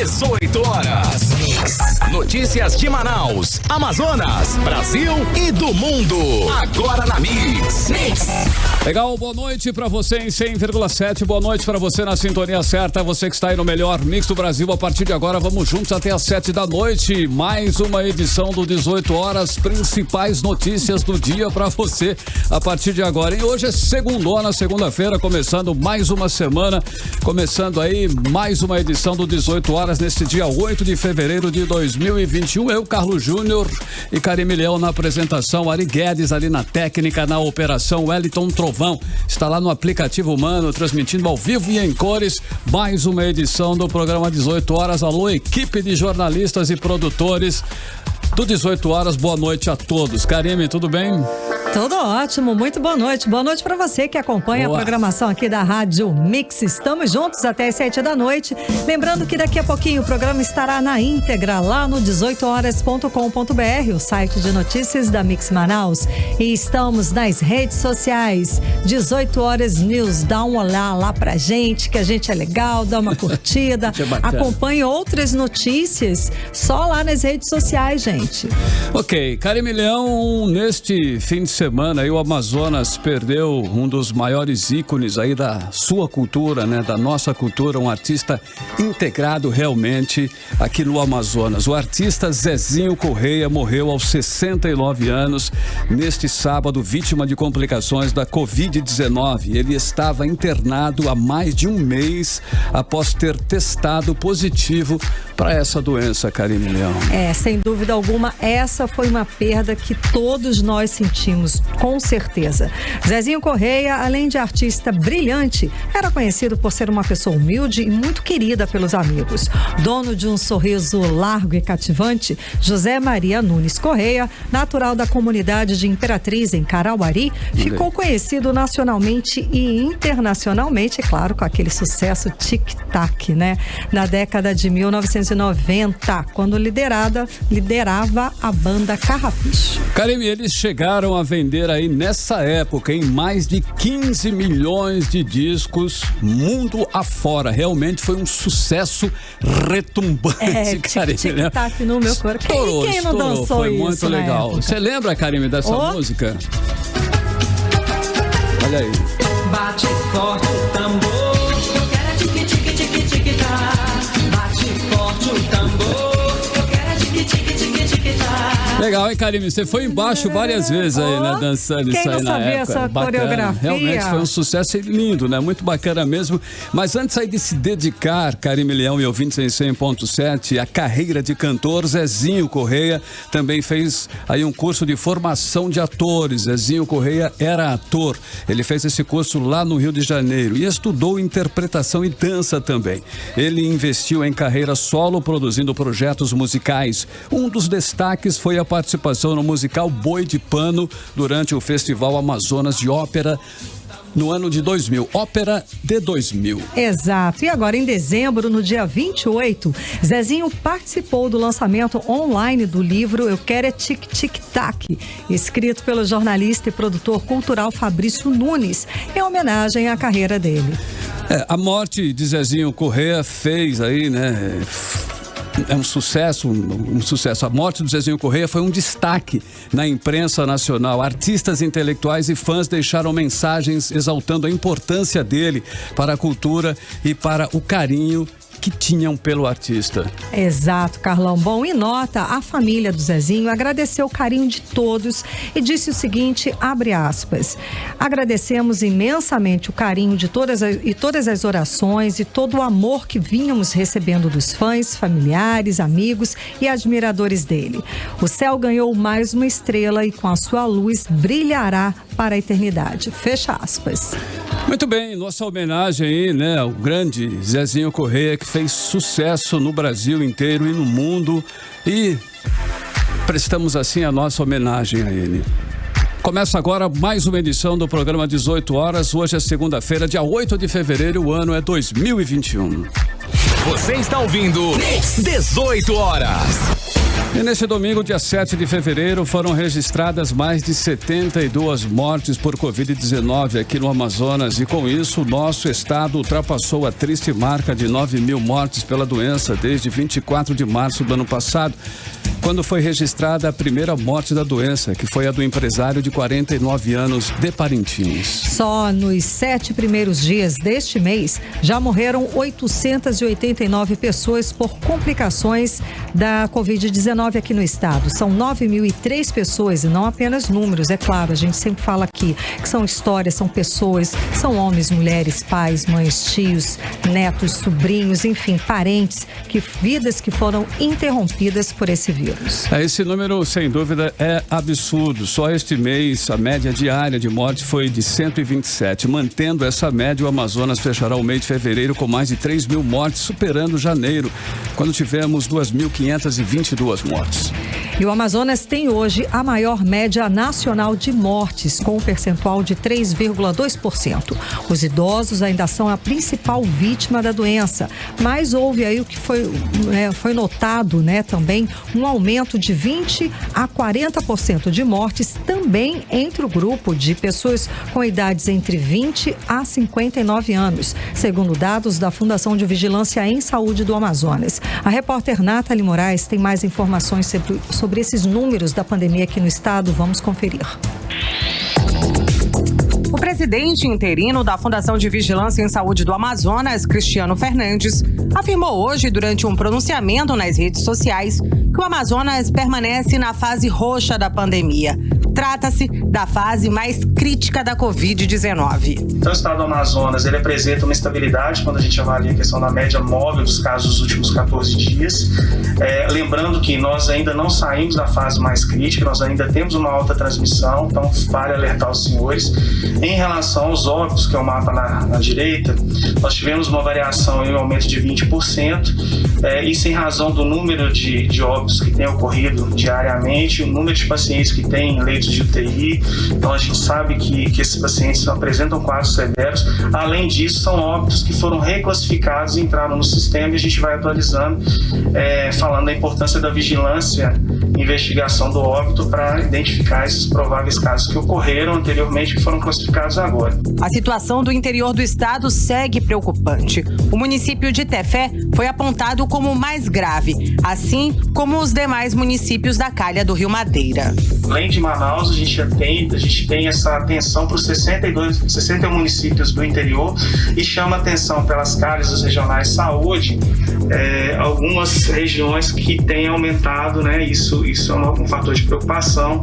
18 horas. Notícias de Manaus, Amazonas, Brasil e do mundo. Agora na Mix. Legal, boa noite pra você em 100,7. Boa noite pra você na sintonia certa. Você que está aí no melhor Mix do Brasil. A partir de agora, vamos juntos até às 7 da noite. Mais uma edição do 18 horas. Principais notícias do dia pra você a partir de agora. E hoje é segunda-feira, começando mais uma semana. Começando aí mais uma edição do 18 horas neste dia 8 de fevereiro de 2021. Eu, Carlos Júnior e Karime Leão na apresentação. Ari Guedes ali na técnica, na operação. Wellington Trovão está lá no aplicativo Humano, transmitindo ao vivo e em cores mais uma edição do programa 18 horas. Alô, equipe de jornalistas e produtores do 18 horas. Boa noite a todos. Karime, tudo bem? Tudo ótimo, muito boa noite. Boa noite para você que acompanha a programação aqui da Rádio Mix. Estamos juntos até as 7 da noite. Lembrando que daqui a pouquinho o programa estará na íntegra lá no 18horas.com.br, o site de notícias da Mix Manaus. E estamos nas redes sociais, 18 Horas News. Dá um olhar lá pra gente, que a gente é legal, dá uma curtida. Acompanhe outras notícias só lá nas redes sociais, gente. Ok, Karime Leão, neste fim de semana aí o Amazonas perdeu um dos maiores ícones aí da sua cultura, né? Da nossa cultura, um artista integrado realmente aqui no Amazonas. O artista Zezinho Correia morreu aos 69 anos neste sábado, vítima de complicações da Covid-19. Ele estava internado há mais de um mês após ter testado positivo para essa doença, Karime Leão. Sem dúvida alguma, essa foi uma perda que todos nós sentimos, com certeza. Zezinho Correia, além de artista brilhante, era conhecido por ser uma pessoa humilde e muito querida pelos amigos. Dono de um sorriso largo e cativante, José Maria Nunes Correia, natural da comunidade de Imperatriz, em Carauari, ficou conhecido nacionalmente e internacionalmente, é claro, com aquele sucesso tic-tac, né? Na década de 1990, quando liderava a banda Carrapicho. Karime, eles chegaram a vender aí nessa época em mais de 15 milhões de discos mundo afora. Realmente foi um sucesso retumbante, Karime. Tic-tac no meu corpo. Quem não dançou foi isso? Foi muito legal. Você lembra, Karime, dessa música? Olha aí. Bate forte o tambor, eu quero é tique-tique-tique-tique-tá. Bate forte o tambor, eu quero é tique-tique-tique-tique-tá. Legal, hein, Karime? Você foi embaixo várias vezes aí, né? Dançando isso aí na época. Quem não sabia essa coreografia? Realmente foi um sucesso lindo, né? Muito bacana mesmo. Mas antes aí de se dedicar, Karime Leão e ouvintes em 100.7, a carreira de cantor, Zezinho Correia também fez aí um curso de formação de atores. Zezinho Correia era ator. Ele fez esse curso lá no Rio de Janeiro e estudou interpretação e dança também. Ele investiu em carreira solo, produzindo projetos musicais. Um dos destaques foi a participação no musical Boi de Pano durante o Festival Amazonas de Ópera no ano de 2000, Ópera de 2000. Exato. E agora, em dezembro, no dia 28, Zezinho participou do lançamento online do livro Eu Quero é Tic-Tic-Tac, escrito pelo jornalista e produtor cultural Fabrício Nunes, em homenagem à carreira dele. A morte de Zezinho Correia fez aí, né? É um sucesso. A morte do Zezinho Correia foi um destaque na imprensa nacional. Artistas intelectuais e fãs deixaram mensagens exaltando a importância dele para a cultura e para o carinho que tinham pelo artista. Exato, Carlão. Bom, em nota, a família do Zezinho agradeceu o carinho de todos e disse o seguinte, abre aspas, agradecemos imensamente o carinho de todas as orações e todo o amor que vínhamos recebendo dos fãs, familiares, amigos e admiradores dele. O céu ganhou mais uma estrela e com a sua luz brilhará para a eternidade. Fecha aspas. Muito bem, nossa homenagem aí, né, ao grande Zezinho Correia, que fez sucesso no Brasil inteiro e no mundo, e prestamos assim a nossa homenagem a ele. Começa agora mais uma edição do programa 18 horas. Hoje é segunda-feira, dia 8 de fevereiro, o ano é 2021. Você está ouvindo 18 horas. E neste domingo, dia 7 de fevereiro, foram registradas mais de 72 mortes por Covid-19 aqui no Amazonas e com isso o nosso estado ultrapassou a triste marca de 9.000 mortes pela doença desde 24 de março do ano passado, quando foi registrada a primeira morte da doença, que foi a do empresário de 49 anos de Parintins. Só nos 7 primeiros dias deste mês, já morreram 889 pessoas por complicações da Covid-19 aqui no estado. São 9.003 pessoas e não apenas números, é claro, a gente sempre fala aqui que são histórias, são pessoas, são homens, mulheres, pais, mães, tios, netos, sobrinhos, enfim, parentes, vidas que foram interrompidas por esse vírus. Esse número, sem dúvida, é absurdo. Só este mês, a média diária de morte foi de 127. Mantendo essa média, o Amazonas fechará o mês de fevereiro com mais de 3.000 mortes, superando janeiro, quando tivemos 2.522 mortes. E o Amazonas tem hoje a maior média nacional de mortes, com um percentual de 3,2%. Os idosos ainda são a principal vítima da doença, mas houve aí o que foi notado, também um aumento de 20% a 40% de mortes também entre o grupo de pessoas com idades entre 20 a 59 anos, segundo dados da Fundação de Vigilância em Saúde do Amazonas. A repórter Nathalie Moraes tem mais informações sobre esses números da pandemia aqui no estado. Vamos conferir. O presidente interino da Fundação de Vigilância em Saúde do Amazonas, Cristiano Fernandes, afirmou hoje, durante um pronunciamento nas redes sociais, que o Amazonas permanece na fase roxa da pandemia. Trata-se da fase mais crítica da Covid-19. Então, o estado do Amazonas ele apresenta uma estabilidade quando a gente avalia a questão da média móvel dos casos dos últimos 14 dias. Lembrando que nós ainda não saímos da fase mais crítica, nós ainda temos uma alta transmissão, então vale alertar os senhores. Em relação aos óbitos, que é o mapa na direita, nós tivemos uma variação em um aumento de 20%, isso em razão do número de óbitos que tem ocorrido diariamente, o número de pacientes que têm leitos de UTI. Então a gente sabe que esses pacientes apresentam quadros severos. Além disso, são óbitos que foram reclassificados e entraram no sistema, e a gente vai atualizando, falando da importância da vigilância e investigação do óbito para identificar esses prováveis casos que ocorreram anteriormente e que foram classificados agora. A situação do interior do estado segue preocupante. O município de Tefé foi apontado como o mais grave, assim como os demais municípios da calha do Rio Madeira. Além de Manaus, a gente tem essa atenção para os 61 municípios do interior e chama atenção pelas calhas dos regionais de saúde, algumas regiões que têm aumentado, isso é um fator de preocupação.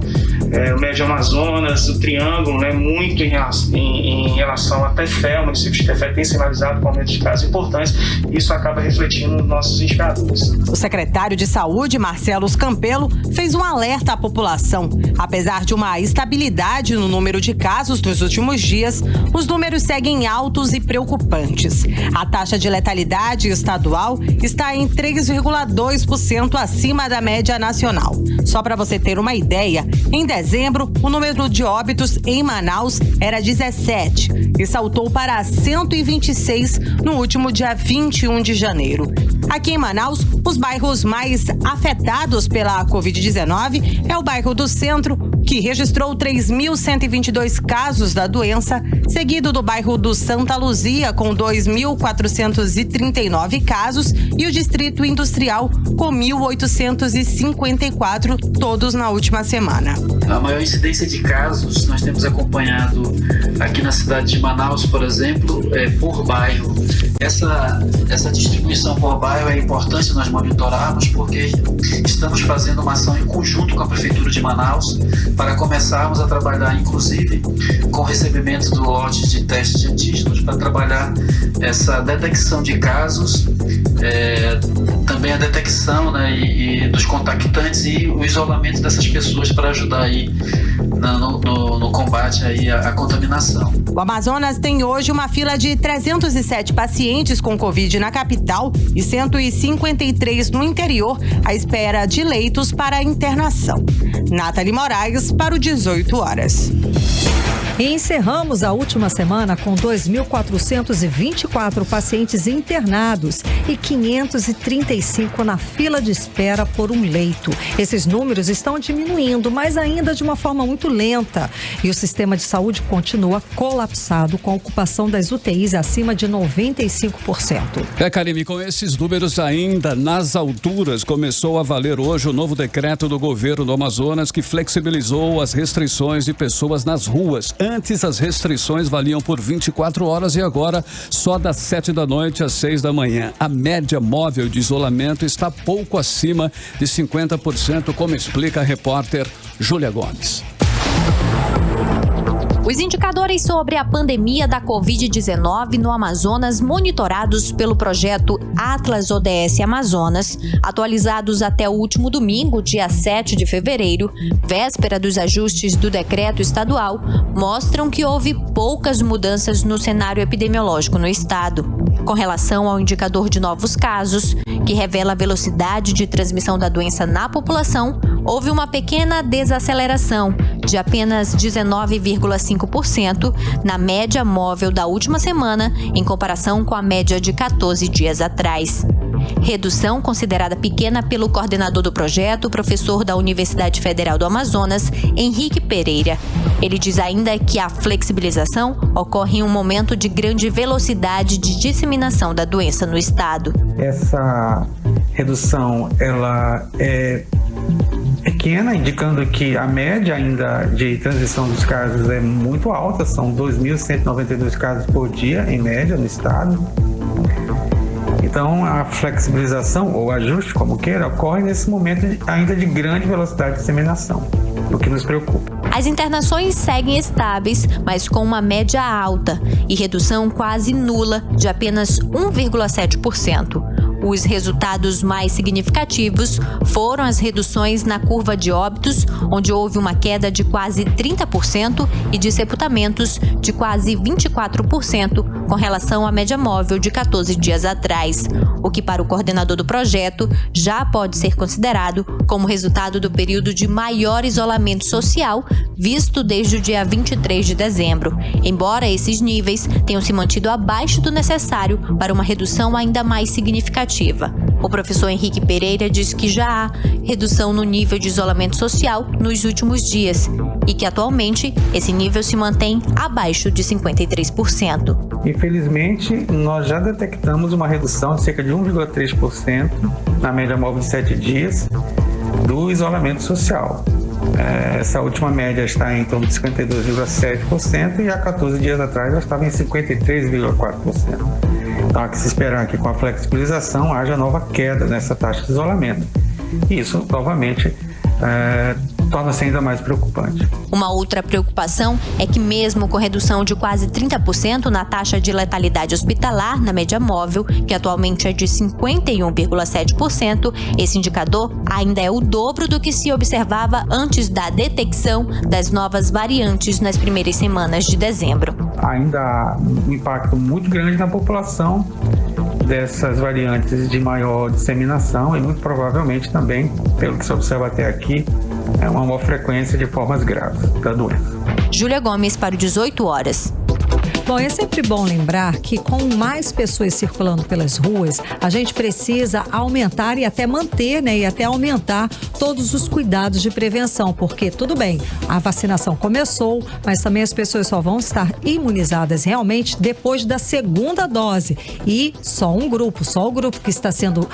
O Médio Amazonas, o Triângulo, muito em relação a Tefé, o município de Tefé tem sinalizado com aumento de casos importantes, e isso acaba refletindo nos nossos indicadores. O secretário de Saúde, Marcelo Campelo, fez um alerta à população. Apesar de uma estabilidade no número de casos nos últimos dias, os números seguem altos e preocupantes. A taxa de letalidade estadual está em 3,2% acima da média nacional. Só para você ter uma ideia, em dezembro, o número de óbitos em Manaus era 17 e saltou para 126 no último dia 21 de janeiro. Aqui em Manaus, os bairros mais afetados pela Covid-19 é o bairro do Centro, que registrou 3.122 casos da doença, seguido do bairro do Santa Luzia, com 2.439 casos, e o Distrito Industrial, com 1.854, todos na última semana. A maior incidência de casos nós temos acompanhado aqui na cidade de Manaus, por exemplo, por bairro. Essa distribuição por bairro é importante nós monitorarmos, porque estamos fazendo uma ação em conjunto com a Prefeitura de Manaus para começarmos a trabalhar, inclusive, com o recebimento do lote de testes de antígenos, para trabalhar essa detecção de casos, também a detecção e dos contactantes e o isolamento dessas pessoas para ajudar aí no combate aí à contaminação. O Amazonas tem hoje uma fila de 307 pacientes com Covid na capital e 153 no interior, à espera de leitos para internação. Nathalie Moraes para o 18 horas. E encerramos a última semana com 2.424 pacientes internados e 535 na fila de espera por um leito. Esses números estão diminuindo, mas ainda de uma forma muito lenta. E o sistema de saúde continua colapsado, com a ocupação das UTIs acima de 95%. Karime, com esses números ainda nas alturas, começou a valer hoje o novo decreto do governo do Amazonas que flexibilizou as restrições de pessoas nas ruas. Antes, as restrições valiam por 24 horas e agora só das 7 da noite às 6 da manhã. A média móvel de isolamento está pouco acima de 50%, como explica a repórter Júlia Gomes. Os indicadores sobre a pandemia da Covid-19 no Amazonas, monitorados pelo projeto Atlas ODS Amazonas, atualizados até o último domingo, dia 7 de fevereiro, véspera dos ajustes do decreto estadual, mostram que houve poucas mudanças no cenário epidemiológico no estado. Com relação ao indicador de novos casos, que revela a velocidade de transmissão da doença na população, houve uma pequena desaceleração de apenas 19,5% na média móvel da última semana, em comparação com a média de 14 dias atrás. Redução considerada pequena pelo coordenador do projeto, o professor da Universidade Federal do Amazonas, Henrique Pereira. Ele diz ainda que a flexibilização ocorre em um momento de grande velocidade de disseminação da doença no estado. Essa redução ela é pequena, indicando que a média ainda de transmissão dos casos é muito alta, são 2.192 casos por dia, em média, no estado. Então, a flexibilização, ou ajuste, como queira, ocorre nesse momento ainda de grande velocidade de disseminação, o que nos preocupa. As internações seguem estáveis, mas com uma média alta e redução quase nula de apenas 1,7%. Os resultados mais significativos foram as reduções na curva de óbitos, onde houve uma queda de quase 30%, e de sepultamentos de quase 24%, com relação à média móvel de 14 dias atrás, o que para o coordenador do projeto já pode ser considerado como resultado do período de maior isolamento social visto desde o dia 23 de dezembro, embora esses níveis tenham se mantido abaixo do necessário para uma redução ainda mais significativa. O professor Henrique Pereira diz que já há redução no nível de isolamento social nos últimos dias e que atualmente esse nível se mantém abaixo de 53%. Infelizmente, nós já detectamos uma redução de cerca de 1,3% na média móvel de 7 dias do isolamento social. Essa última média está em torno de 52,7% e há 14 dias atrás já estava em 53,4%. Então, há que se esperar que com a flexibilização haja nova queda nessa taxa de isolamento. E isso, novamente, torna-se ainda mais preocupante. Uma outra preocupação é que mesmo com redução de quase 30% na taxa de letalidade hospitalar na média móvel, que atualmente é de 51,7%, esse indicador ainda é o dobro do que se observava antes da detecção das novas variantes nas primeiras semanas de dezembro. Ainda há um impacto muito grande na população dessas variantes de maior disseminação e muito provavelmente também, pelo que se observa até aqui, é uma maior frequência de formas graves da doença. Júlia Gomes para o 18 horas. Bom, é sempre bom lembrar que com mais pessoas circulando pelas ruas, a gente precisa aumentar e até manter, e até aumentar todos os cuidados de prevenção, porque tudo bem, a vacinação começou, mas também as pessoas só vão estar imunizadas realmente depois da segunda dose e só o grupo que está sendo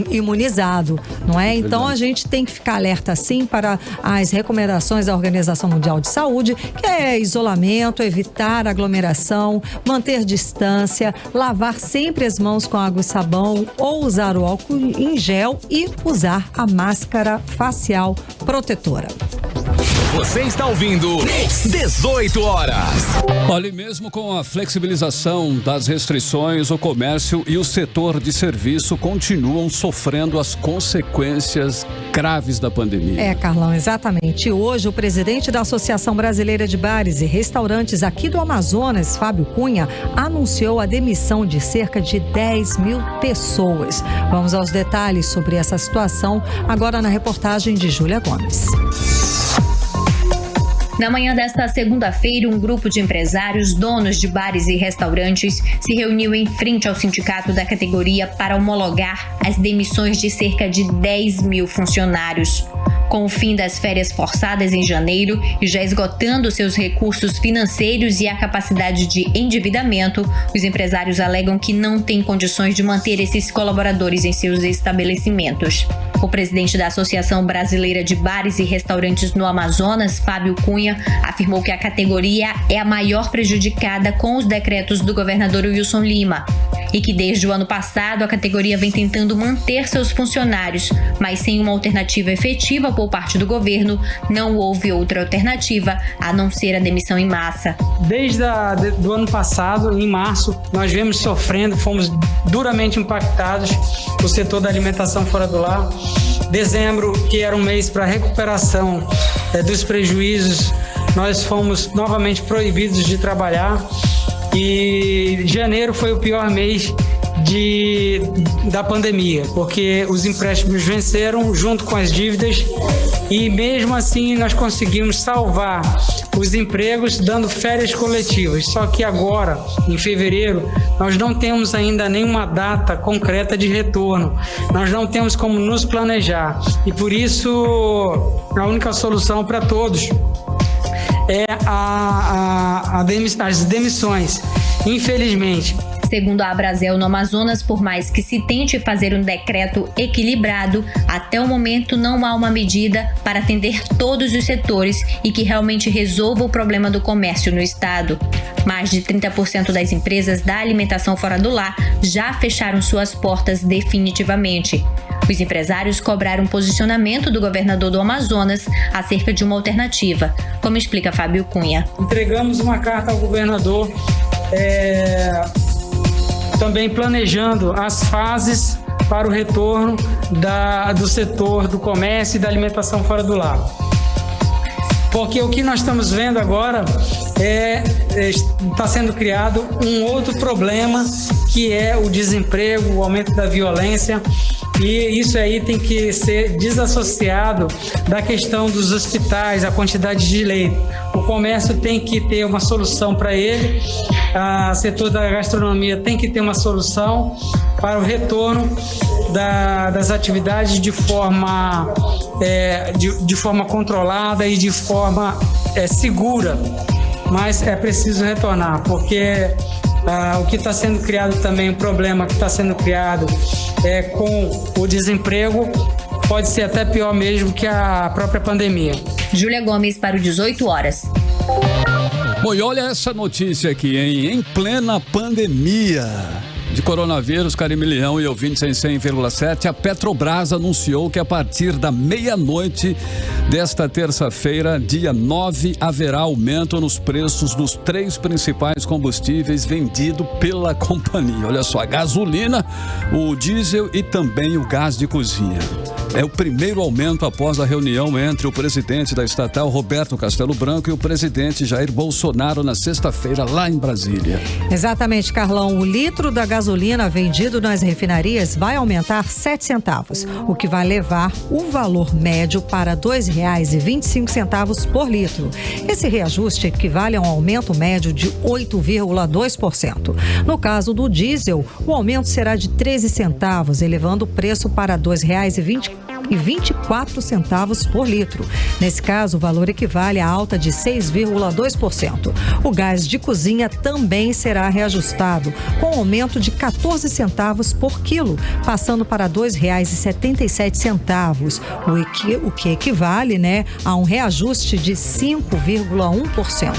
imunizado, não é? Então a gente tem que ficar alerta sim para as recomendações da Organização Mundial de Saúde, que é isolamento, evitar aglomeração, manter distância, lavar sempre as mãos com água e sabão ou usar o álcool em gel e usar a máscara facial protetora. Você está ouvindo 18 horas. Olha, mesmo com a flexibilização das restrições, o comércio e o setor de serviço continuam sofrendo as consequências graves da pandemia. Carlão, exatamente. Hoje, o presidente da Associação Brasileira de Bares e Restaurantes aqui do Amazonas, Fábio Cunha, anunciou a demissão de cerca de 10 mil pessoas. Vamos aos detalhes sobre essa situação agora na reportagem de Júlia Gomes. Na manhã desta segunda-feira, um grupo de empresários, donos de bares e restaurantes, se reuniu em frente ao sindicato da categoria para homologar as demissões de cerca de 10 mil funcionários. Com o fim das férias forçadas em janeiro e já esgotando seus recursos financeiros e a capacidade de endividamento, os empresários alegam que não têm condições de manter esses colaboradores em seus estabelecimentos. O presidente da Associação Brasileira de Bares e Restaurantes no Amazonas, Fábio Cunha, afirmou que a categoria é a maior prejudicada com os decretos do governador Wilson Lima e que desde o ano passado a categoria vem tentando manter seus funcionários, mas sem uma alternativa efetiva por parte do governo, não houve outra alternativa a não ser a demissão em massa. Desde do ano passado, em março, nós viemos sofrendo, fomos duramente impactados o setor da alimentação fora do lar. Dezembro, que era um mês para recuperação dos prejuízos, nós fomos novamente proibidos de trabalhar. E janeiro foi o pior mês da pandemia, porque os empréstimos venceram junto com as dívidas e mesmo assim nós conseguimos salvar os empregos dando férias coletivas. Só que agora, em fevereiro, nós não temos ainda nenhuma data concreta de retorno, nós não temos como nos planejar e por isso a única solução para todos é as demissões, infelizmente. Segundo a Abrazel no Amazonas, por mais que se tente fazer um decreto equilibrado, até o momento não há uma medida para atender todos os setores e que realmente resolva o problema do comércio no estado. Mais de 30% das empresas da alimentação fora do lar já fecharam suas portas definitivamente. Os empresários cobraram posicionamento do governador do Amazonas acerca de uma alternativa, como explica Fábio Cunha. Entregamos uma carta ao governador, também planejando as fases para o retorno do setor do comércio e da alimentação fora do lar. Porque o que nós estamos vendo agora está sendo criado um outro problema, que é o desemprego, o aumento da violência, e isso aí tem que ser desassociado da questão dos hospitais, a quantidade de leito. O comércio tem que ter uma solução para ele, o setor da gastronomia tem que ter uma solução para o retorno das atividades de forma controlada e de forma segura, mas é preciso retornar, porque o que está sendo criado também, o problema que está sendo criado com o desemprego pode ser até pior mesmo que a própria pandemia. Júlia Gomes para o 18 horas. Bom, e olha essa notícia aqui, hein? Em plena pandemia de coronavírus, Carime Leão e ouvintes em 100,7, a Petrobras anunciou que a partir da meia-noite desta terça-feira, dia 9, haverá aumento nos preços dos 3 principais combustíveis vendidos pela companhia. Olha só, a gasolina, o diesel e também o gás de cozinha. É o primeiro aumento após a reunião entre o presidente da estatal, Roberto Castelo Branco, e o presidente Jair Bolsonaro na sexta-feira, lá em Brasília. Exatamente, Carlão. O litro da gasolina vendido nas refinarias vai aumentar 7 centavos, o que vai levar o valor médio para R$ 2,25 por litro. Esse reajuste equivale a um aumento médio de 8,2%. No caso do diesel, o aumento será de 13 centavos, elevando o preço para R$ 2,24 por litro. Nesse caso, o valor equivale a alta de 6,2%. O gás de cozinha também será reajustado, com aumento de 14 centavos por quilo, passando para R$ 2,77, o que equivale, a um reajuste de 5,1%.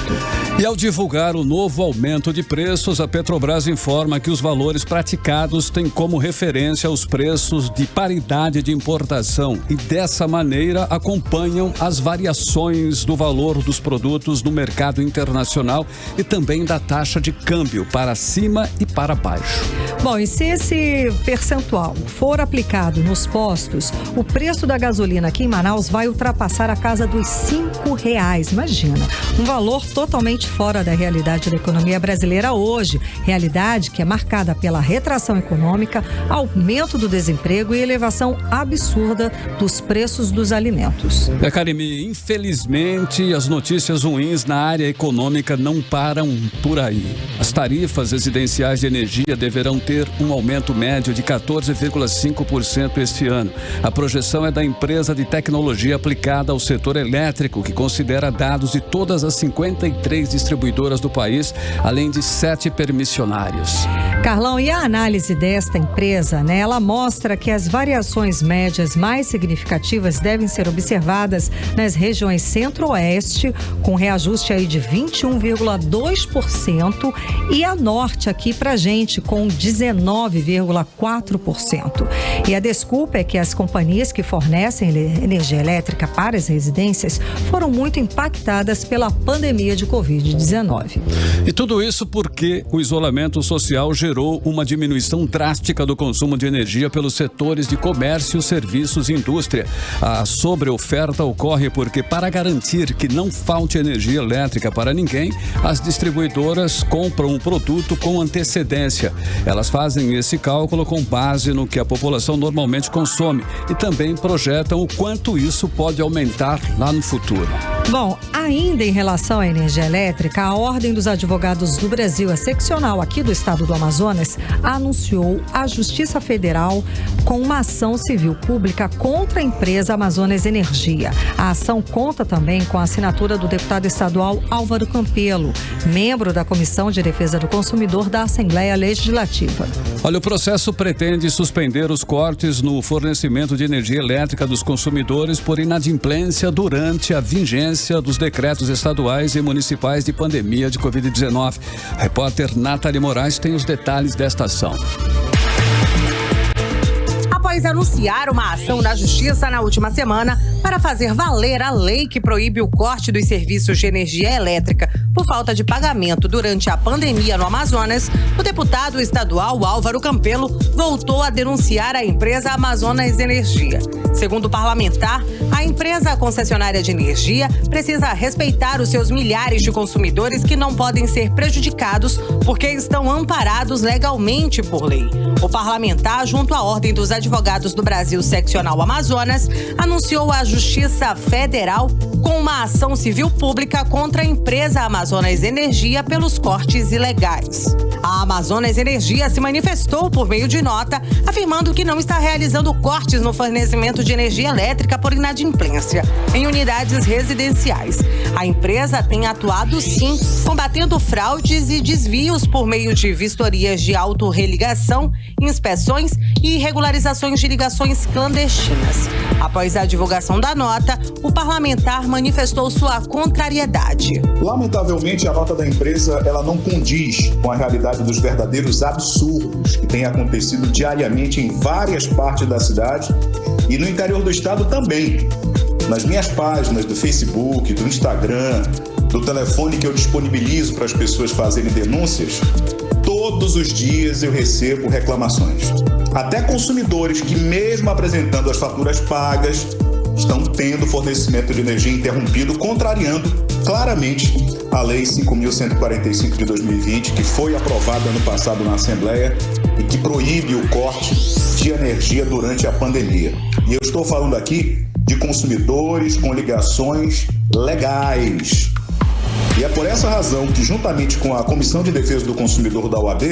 E ao divulgar o novo aumento de preços, a Petrobras informa que os valores praticados têm como referência os preços de paridade de importação e dessa maneira acompanham as variações do valor dos produtos no mercado internacional e também da taxa de câmbio para cima e para baixo. Bom, e se esse percentual for aplicado nos postos, o preço da gasolina aqui em Manaus vai ultrapassar a casa dos R$5. Imagina, um valor totalmente fora da realidade da economia brasileira hoje, realidade que é marcada pela retração econômica, aumento do desemprego e elevação absurda absurda dos preços dos alimentos. Karime, infelizmente as notícias ruins na área econômica não param por aí. As tarifas residenciais de energia deverão ter um aumento médio de 14,5% este ano. A projeção é da empresa de tecnologia aplicada ao setor elétrico, que considera dados de todas as 53 distribuidoras do país, além de 7 permissionários. Carlão, e a análise desta empresa, ela mostra que as variações médias mais significativas devem ser observadas nas regiões centro-oeste, com reajuste aí de 21,2%, e a norte aqui pra gente com 19,4%. E a desculpa é que as companhias que fornecem energia elétrica para as residências foram muito impactadas pela pandemia de Covid-19. E tudo isso porque o isolamento social gerou uma diminuição drástica do consumo de energia pelos setores de comércio, serviços e indústria. A sobreoferta ocorre porque, para garantir que não falte energia elétrica para ninguém, as distribuidoras compram um produto com antecedência. Elas fazem esse cálculo com base no que a população normalmente consome e também projetam o quanto isso pode aumentar lá no futuro. Bom, ainda em relação à energia elétrica, a Ordem dos Advogados do Brasil, a seccional aqui do estado do Amazonas, anunciou à Justiça Federal com uma ação civil pública contra a empresa Amazonas Energia. A ação conta também com a assinatura do deputado estadual Álvaro Campelo, membro da Comissão de Defesa do Consumidor da Assembleia Legislativa. Olha, o processo pretende suspender os cortes no fornecimento de energia elétrica dos consumidores por inadimplência durante a vigência dos decretos estaduais e municipais de pandemia de Covid-19. A repórter Nathalie Moraes tem os detalhes desta ação. Após anunciar uma ação na Justiça na última semana para fazer valer a lei que proíbe o corte dos serviços de energia elétrica por falta de pagamento durante a pandemia no Amazonas, o deputado estadual Álvaro Campelo voltou a denunciar a empresa Amazonas Energia. Segundo o parlamentar, a empresa concessionária de energia precisa respeitar os seus milhares de consumidores que não podem ser prejudicados porque estão amparados legalmente por lei. O parlamentar, junto à Ordem dos Advogados do Brasil Seccional Amazonas, anunciou à Justiça Federal com uma ação civil pública contra a empresa Amazonas Energia pelos cortes ilegais. A Amazonas Energia se manifestou por meio de nota, afirmando que não está realizando cortes no fornecimento de energia elétrica por inadimplência em unidades residenciais. A empresa tem atuado, sim, combatendo fraudes e desvios por meio de vistorias de autorreligação, inspeções e regularizações de ligações clandestinas. Após a divulgação da nota, o parlamentar manifestou sua contrariedade. Lamentavelmente, a nota da empresa ela não condiz com a realidade dos verdadeiros absurdos que têm acontecido diariamente em várias partes da cidade e no interior do estado também. Nas minhas páginas do Facebook, do Instagram, do telefone que eu disponibilizo para as pessoas fazerem denúncias, todos os dias eu recebo reclamações. Até consumidores que, mesmo apresentando as faturas pagas, estão tendo fornecimento de energia interrompido, contrariando claramente a Lei 5.145 de 2020, que foi aprovada ano passado na Assembleia e que proíbe o corte de energia durante a pandemia. E eu estou falando aqui de consumidores com ligações legais. E é por essa razão que, juntamente com a Comissão de Defesa do Consumidor da OAB,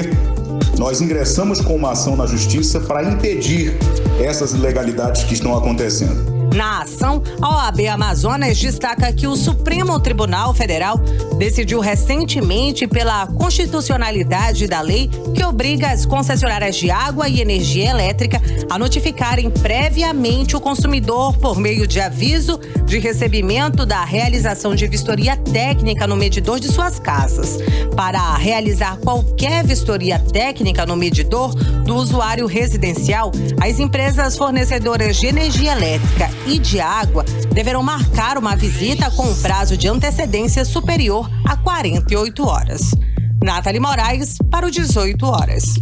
nós ingressamos com uma ação na Justiça para impedir essas ilegalidades que estão acontecendo. Na ação, a OAB Amazonas destaca que o Supremo Tribunal Federal decidiu recentemente pela constitucionalidade da lei que obriga as concessionárias de água e energia elétrica a notificarem previamente o consumidor por meio de aviso de recebimento da realização de vistoria técnica no medidor de suas casas. Para realizar qualquer vistoria técnica no medidor do usuário residencial, as empresas fornecedoras de energia elétrica e de água deverão marcar uma visita com um prazo de antecedência superior a 48 horas. Nathalie Moraes para o 18 horas.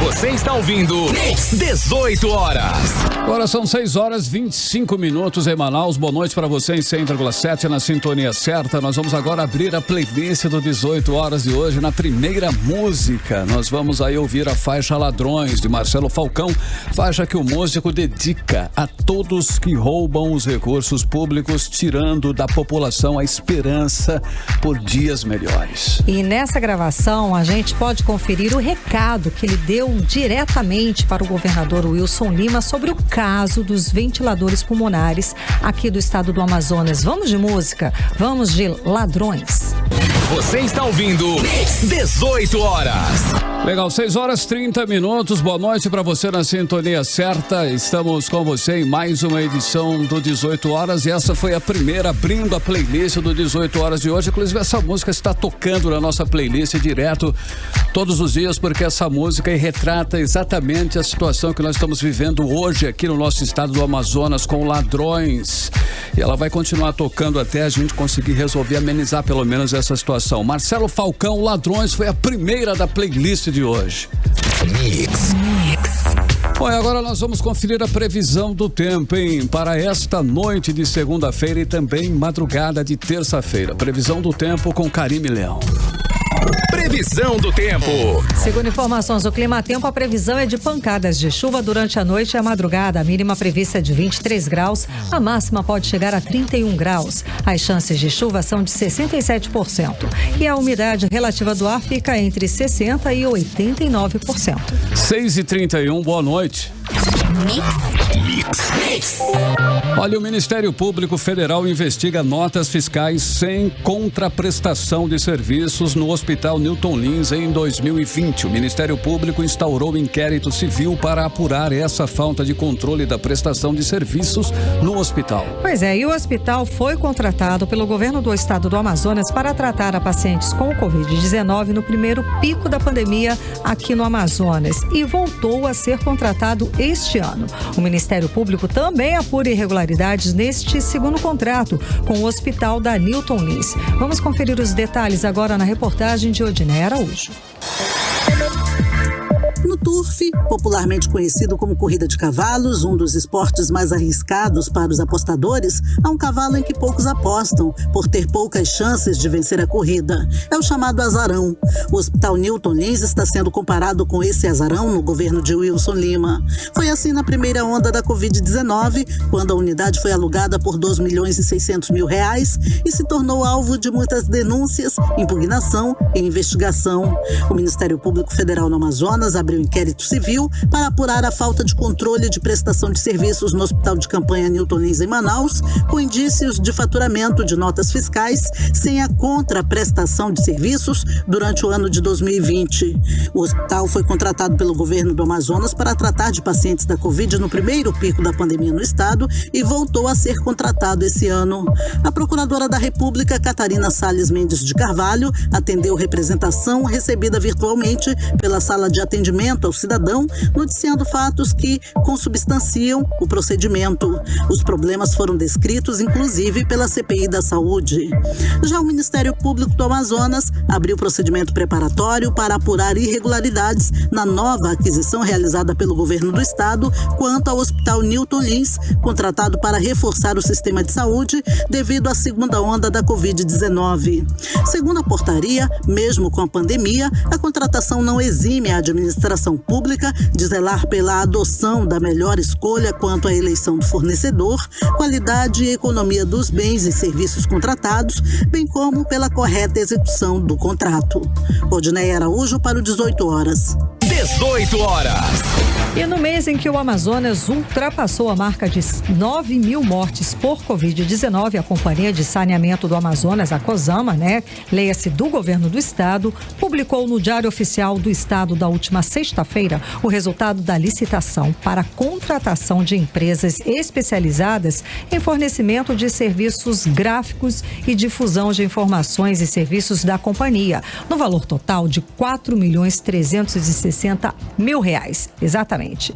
Você está ouvindo 18 horas. Agora são 6h25 em Manaus. Boa noite para você em 100,7 na sintonia certa. Nós vamos agora abrir a playlist do 18 horas de hoje. Na primeira música, nós vamos aí ouvir a faixa Ladrões, de Marcelo Falcão. Faixa que o músico dedica a todos que roubam os recursos públicos, tirando da população a esperança por dias melhores. E nessa gravação, a gente pode conferir o recado que ele deu diretamente para o governador Wilson Lima sobre o caso dos ventiladores pulmonares aqui do estado do Amazonas. Vamos de música, vamos de Ladrões. Você está ouvindo 18 horas. Legal, 6h30. Boa noite para você na sintonia certa. Estamos com você em mais uma edição do 18 horas e essa foi a primeira abrindo a playlist do 18 horas de hoje. Inclusive essa música está tocando na nossa playlist direto todos os dias, porque essa música retrata exatamente a situação que nós estamos vivendo hoje aqui no nosso estado do Amazonas com ladrões. E ela vai continuar tocando até a gente conseguir resolver, amenizar pelo menos essa situação. Marcelo Falcão, Ladrões, foi a primeira da playlist de hoje. Mix. Bom, e agora nós vamos conferir a previsão do tempo, hein? Para esta noite de segunda-feira e também madrugada de terça-feira. Previsão do tempo com Karime Leão. Previsão do tempo. Segundo informações do Climatempo, a previsão é de pancadas de chuva durante a noite e a madrugada. A mínima prevista é de 23 graus, a máxima pode chegar a 31 graus. As chances de chuva são de 67%. E a umidade relativa do ar fica entre 60% e 89%. 6h31, boa noite. Olha, o Ministério Público Federal investiga notas fiscais sem contraprestação de serviços no Hospital Newton Lins em 2020. O Ministério Público instaurou um inquérito civil para apurar essa falta de controle da prestação de serviços no hospital. Pois é, e o hospital foi contratado pelo governo do estado do Amazonas para tratar a pacientes com Covid-19 no primeiro pico da pandemia aqui no Amazonas e voltou a ser contratado este ano. O Ministério Público também apura irregularidades neste segundo contrato com o Hospital da Newton Lins. Vamos conferir os detalhes agora na reportagem de Odiné Araújo. No turf, popularmente conhecido como corrida de cavalos, um dos esportes mais arriscados para os apostadores, há um cavalo em que poucos apostam, por ter poucas chances de vencer a corrida. É o chamado azarão. O Hospital Newton Lins está sendo comparado com esse azarão no governo de Wilson Lima. Foi assim na primeira onda da Covid-19, quando a unidade foi alugada por R$2.600.000 e se tornou alvo de muitas denúncias, impugnação e investigação. O Ministério Público Federal no Amazonas abriu inquérito civil para apurar a falta de controle de prestação de serviços no Hospital de Campanha Newton Lins em Manaus, com indícios de faturamento de notas fiscais sem a contraprestação de serviços durante o ano de 2020. O hospital foi contratado pelo governo do Amazonas para tratar de pacientes da Covid no primeiro pico da pandemia no estado e voltou a ser contratado esse ano. A procuradora da República, Catarina Salles Mendes de Carvalho, atendeu representação recebida virtualmente pela sala de atendimento ao cidadão, noticiando fatos que consubstanciam o procedimento. Os problemas foram descritos, inclusive, pela CPI da Saúde. Já o Ministério Público do Amazonas abriu procedimento preparatório para apurar irregularidades na nova aquisição realizada pelo governo do estado quanto ao Hospital Newton Lins, contratado para reforçar o sistema de saúde devido à segunda onda da Covid-19. Segundo a portaria, mesmo com a pandemia, a contratação não exime a administração pública de zelar pela adoção da melhor escolha quanto à eleição do fornecedor, qualidade e economia dos bens e serviços contratados, bem como pela correta execução do contrato. Odiné Araújo para o 18 horas. 18 horas. E no mês em que o Amazonas ultrapassou a marca de 9.000 mortes por Covid-19, a Companhia de Saneamento do Amazonas, a COSAMA, leia-se do governo do estado, publicou no Diário Oficial do Estado da última sexta-feira o resultado da licitação para a contratação de empresas especializadas em fornecimento de serviços gráficos e difusão de informações e serviços da companhia, no valor total de R$ 4.360 360 mil reais. Exatamente.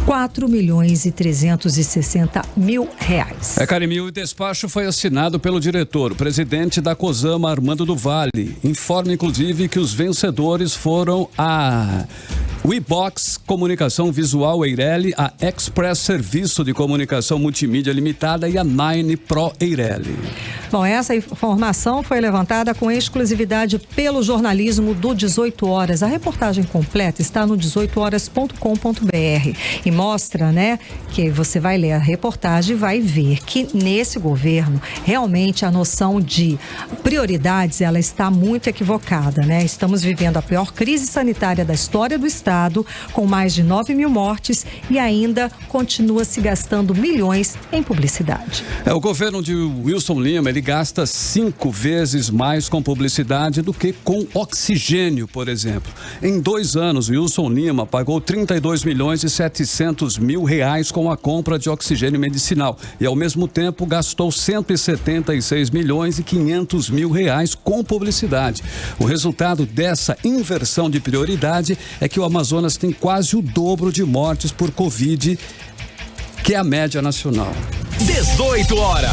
4.360 mil reais. Carimil, o despacho foi assinado pelo diretor, o presidente da Cosama, Armando do Vale. Informa, inclusive, que os vencedores foram a WeBox Comunicação Visual Eireli, a Express Serviço de Comunicação Multimídia Limitada e a Nine Pro Eireli. Bom, essa informação foi levantada com exclusividade pelo jornalismo do 18 Horas. A reportagem completa está no 18horas.com.br e mostra, né, que você vai ler a reportagem e vai ver que nesse governo realmente a noção de prioridades ela está muito equivocada, né? Estamos vivendo a pior crise sanitária da história do estado, com mais de 9 mil mortes e ainda continua se gastando milhões em publicidade. O governo de Wilson Lima, ele gasta 5 vezes mais com publicidade do que com oxigênio, por exemplo. Em 2 anos, Wilson Lima pagou 32.700.000 reais com a compra de oxigênio medicinal e, ao mesmo tempo, gastou 176.500.000 reais com publicidade. O resultado dessa inversão de prioridade é que o Amazonas tem quase o dobro de mortes por Covid, que é a média nacional. 18 horas.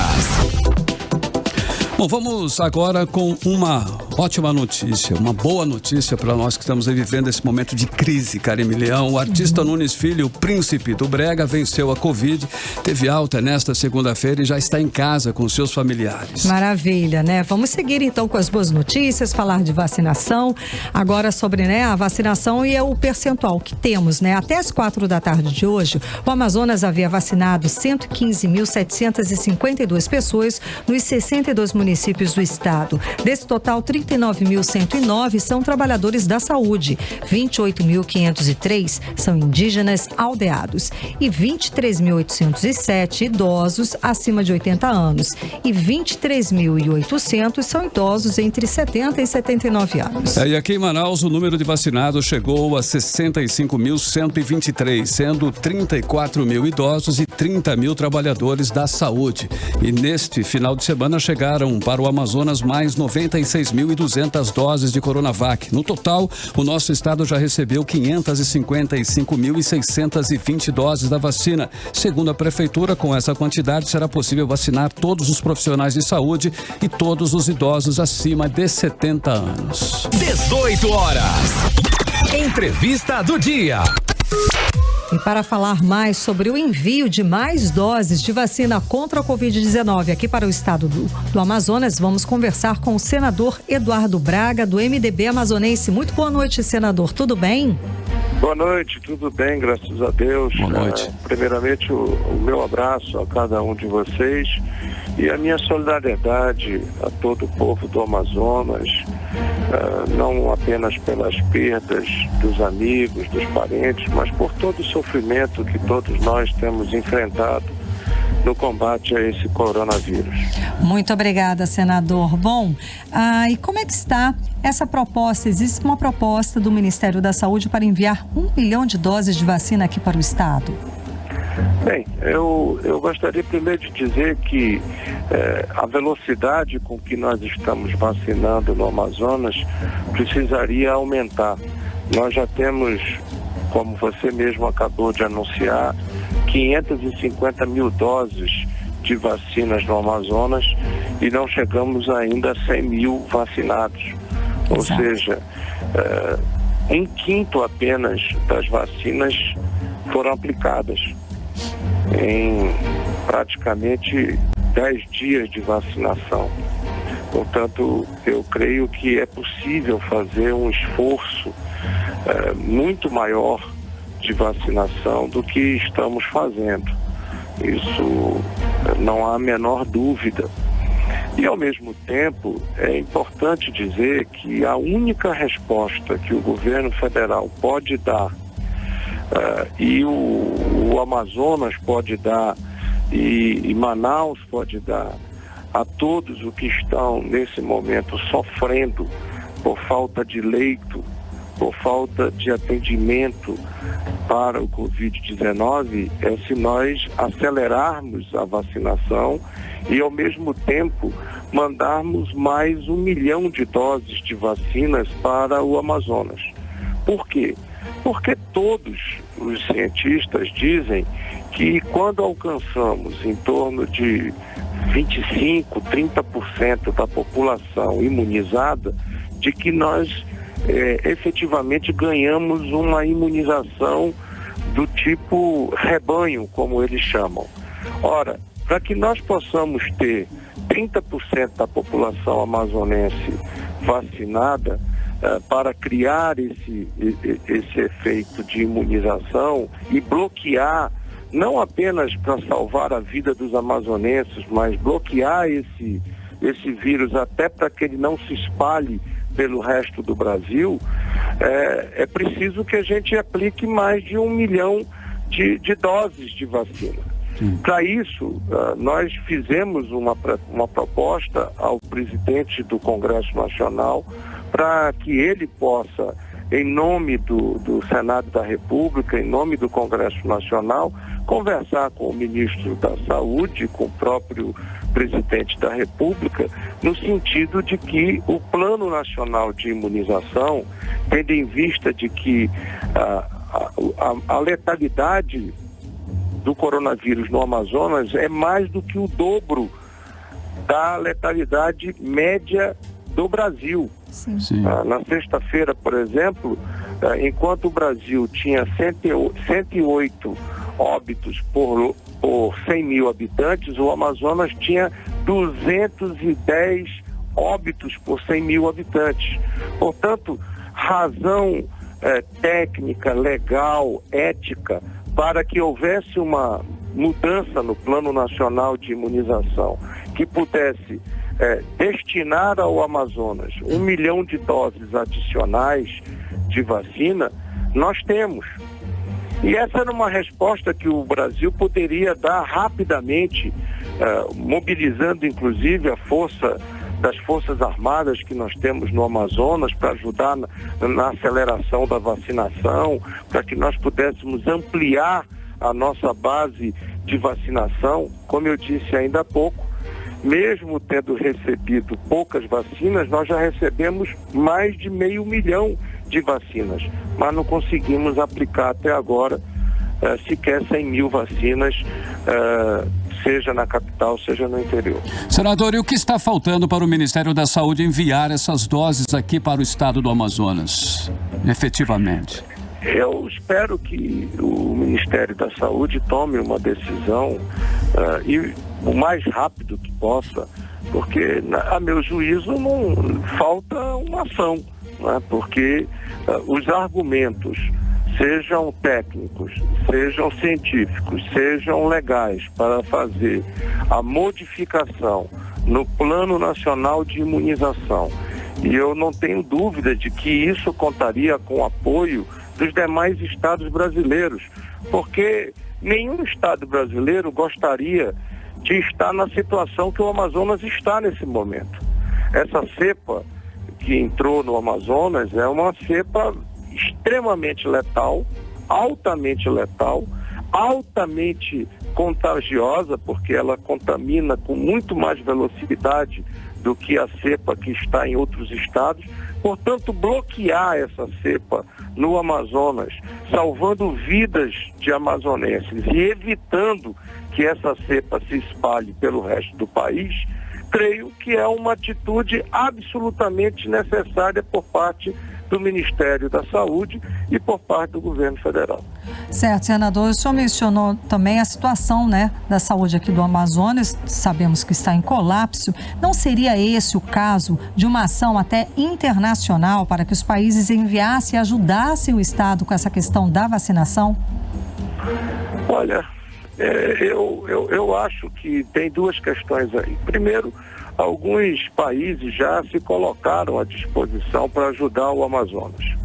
Bom, vamos agora com uma ótima notícia, uma boa notícia para nós que estamos vivendo esse momento de crise, Carime Leão. O artista Nunes Filho, o príncipe do Brega, venceu a Covid, teve alta nesta segunda-feira e já está em casa com seus familiares. Maravilha, né? Vamos seguir então com as boas notícias, falar de vacinação. Agora sobre, né, a vacinação e o percentual que temos, né? Até as 4 da tarde de hoje, o Amazonas havia vacinado 115.752 pessoas nos 62 municípios do estado. Desse total, 39.109 são trabalhadores da saúde, 28.503 são indígenas aldeados e 23.807 idosos acima de 80 anos e 23.800 são idosos entre 70 e 79 anos. E aqui em Manaus, o número de vacinados chegou a 65.123, sendo 34 mil idosos e 30 mil trabalhadores da saúde. E neste final de semana chegaram para o Amazonas mais 96.200 doses de Coronavac. No total, o nosso estado já recebeu 555.620 doses da vacina. Segundo a prefeitura, com essa quantidade será possível vacinar todos os profissionais de saúde e todos os idosos acima de 70 anos. 18 horas. Entrevista do dia. E para falar mais sobre o envio de mais doses de vacina contra a Covid-19 aqui para o estado do Amazonas, vamos conversar com o senador Eduardo Braga, do MDB amazonense. Muito boa noite, senador. Tudo bem? Boa noite, tudo bem, graças a Deus. Boa noite. Primeiramente, o meu abraço a cada um de vocês e a minha solidariedade a todo o povo do Amazonas, não apenas pelas perdas dos amigos, dos parentes, mas por todo o sofrimento que todos nós temos enfrentado no combate a esse coronavírus. Muito obrigada, senador. Bom, e como é que está essa proposta? Existe uma proposta do Ministério da Saúde para enviar 1 milhão de doses de vacina aqui para o estado? Bem, eu gostaria primeiro de dizer que a velocidade com que nós estamos vacinando no Amazonas precisaria aumentar. Nós já temos, como você mesmo acabou de anunciar, 550 mil doses de vacinas no Amazonas e não chegamos ainda a 100 mil vacinados. Ou seja, 1/5 apenas das vacinas foram aplicadas em praticamente 10 dias de vacinação. Portanto, eu creio que é possível fazer um esforço muito maior de vacinação do que estamos fazendo. Isso não há a menor dúvida. E, ao mesmo tempo, é importante dizer que a única resposta que o governo federal pode dar e o Amazonas pode dar e Manaus pode dar a todos os que estão nesse momento sofrendo por falta de leito, por falta de atendimento para o Covid-19, é se nós acelerarmos a vacinação e, ao mesmo tempo, mandarmos mais 1 milhão de doses de vacinas para o Amazonas. Por quê? Porque todos os cientistas dizem que quando alcançamos em torno de 25, 30% da população imunizada, de que nós efetivamente ganhamos uma imunização do tipo rebanho, como eles chamam. Ora, para que nós possamos ter 30% da população amazonense vacinada, para criar esse efeito de imunização e bloquear, não apenas para salvar a vida dos amazonenses, mas bloquear esse vírus até para que ele não se espalhe pelo resto do Brasil, é preciso que a gente aplique mais de 1 milhão de doses de vacina. Para isso, nós fizemos uma proposta ao presidente do Congresso Nacional para que ele possa, em nome do Senado da República, em nome do Congresso Nacional, conversar com o ministro da Saúde, com o próprio presidente da República, no sentido de que o Plano Nacional de Imunização, tendo em vista de que a letalidade do coronavírus no Amazonas é mais do que o dobro da letalidade média do Brasil. Sim. Na sexta-feira, por exemplo, enquanto o Brasil tinha 108 óbitos por 100 mil habitantes, o Amazonas tinha 210 óbitos por 100 mil habitantes. Portanto, razão técnica, legal, ética, para que houvesse uma mudança no Plano Nacional de Imunização, que pudesse destinar ao Amazonas 1 milhão de doses adicionais de vacina, nós temos. E essa era uma resposta que o Brasil poderia dar rapidamente, mobilizando inclusive a força das Forças Armadas que nós temos no Amazonas para ajudar na aceleração da vacinação, para que nós pudéssemos ampliar a nossa base de vacinação. Como eu disse ainda há pouco, mesmo tendo recebido poucas vacinas, nós já recebemos mais de 500 mil de vacinas, mas não conseguimos aplicar até agora sequer 100 mil vacinas, seja na capital, seja no interior. Senador, e o que está faltando para o Ministério da Saúde enviar essas doses aqui para o estado do Amazonas, efetivamente? Eu espero que o Ministério da Saúde tome uma decisão e o mais rápido que possa, porque, a meu juízo, não falta uma ação, né? Porque os argumentos, sejam técnicos, sejam científicos, sejam legais, para fazer a modificação no Plano Nacional de Imunização. E eu não tenho dúvida de que isso contaria com o apoio dos demais estados brasileiros, porque nenhum estado brasileiro gostaria de estar na situação que o Amazonas está nesse momento. Essa cepa que entrou no Amazonas é uma cepa extremamente letal, altamente contagiosa, porque ela contamina com muito mais velocidade do que a cepa que está em outros estados. Portanto, bloquear essa cepa no Amazonas, salvando vidas de amazonenses e evitando que essa cepa se espalhe pelo resto do país, creio que é uma atitude absolutamente necessária por parte do Ministério da Saúde e por parte do governo federal. Certo, senador. O senhor mencionou também a situação, da saúde aqui do Amazonas. Sabemos que está em colapso. Não seria esse o caso de uma ação até internacional para que os países enviassem e ajudassem o Estado com essa questão da vacinação? Olha, eu acho que tem duas questões aí. Primeiro, alguns países já se colocaram à disposição para ajudar o Amazonas.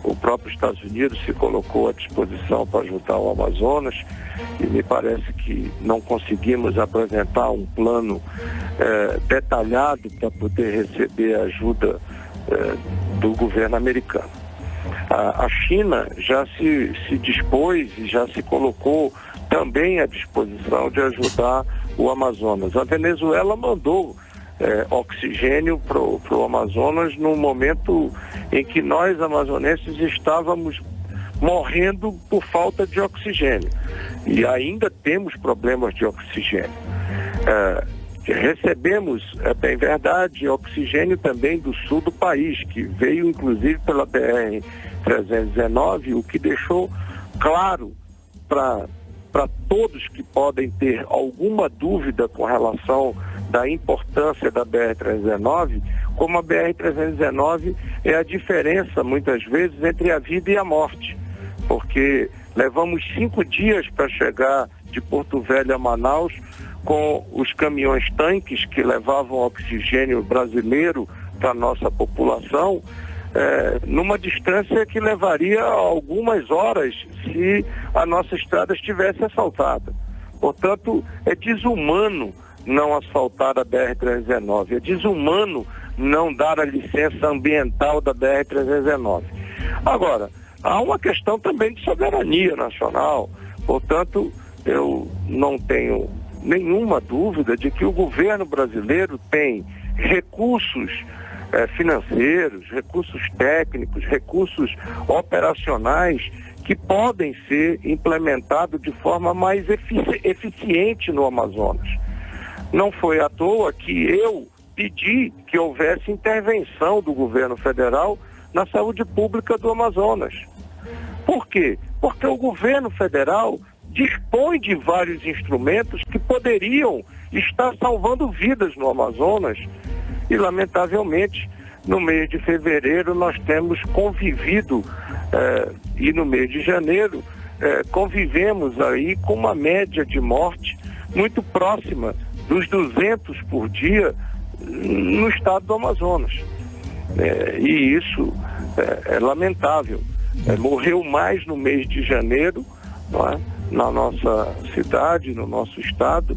O próprio Estados Unidos se colocou à disposição para ajudar o Amazonas e me parece que não conseguimos apresentar um plano detalhado para poder receber a ajuda do governo americano. A China já se dispôs e já se colocou também à disposição de ajudar o Amazonas. A Venezuela mandou oxigênio para o Amazonas no momento em que nós, amazonenses, estávamos morrendo por falta de oxigênio. E ainda temos problemas de oxigênio. Recebemos, é bem verdade, oxigênio também do sul do país, que veio inclusive pela BR-319, o que deixou claro para todos que podem ter alguma dúvida com relação da importância da BR-319, como a BR-319 é a diferença, muitas vezes, entre a vida e a morte. Porque levamos 5 dias para chegar de Porto Velho a Manaus com os caminhões-tanques que levavam oxigênio brasileiro para a nossa população, numa distância que levaria algumas horas se a nossa estrada estivesse asfaltada. Portanto, é desumano não asfaltar a BR-319, é desumano não dar a licença ambiental da BR-319. Agora, há uma questão também de soberania nacional, portanto, eu não tenho nenhuma dúvida de que o governo brasileiro tem recursos financeiros, recursos técnicos, recursos operacionais que podem ser implementados de forma mais eficiente no Amazonas. Não foi à toa que eu pedi que houvesse intervenção do governo federal na saúde pública do Amazonas. Por quê? Porque o governo federal dispõe de vários instrumentos que poderiam estar salvando vidas no Amazonas. E, lamentavelmente, no mês de fevereiro nós temos convivido, e no mês de janeiro, convivemos aí com uma média de morte muito próxima dos 200 por dia no estado do Amazonas. E isso é lamentável. Morreu mais no mês de janeiro, não é? Na nossa cidade, no nosso estado,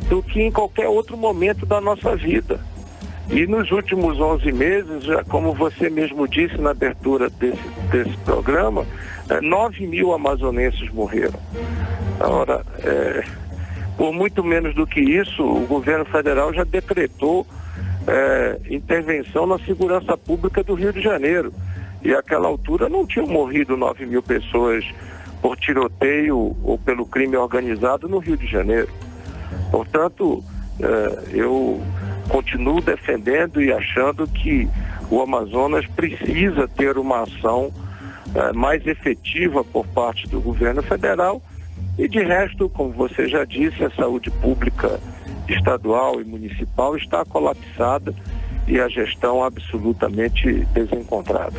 do que em qualquer outro momento da nossa vida. E nos últimos 11 meses, já, como você mesmo disse na abertura desse programa, 9 mil amazonenses morreram. Ora, por muito menos do que isso, o governo federal já decretou intervenção na segurança pública do Rio de Janeiro. E àquela altura não tinham morrido 9 mil pessoas por tiroteio ou pelo crime organizado no Rio de Janeiro. Portanto, eu continuo defendendo e achando que o Amazonas precisa ter uma ação mais efetiva por parte do governo federal e, de resto, como você já disse, a saúde pública estadual e municipal está colapsada e a gestão absolutamente desencontrada.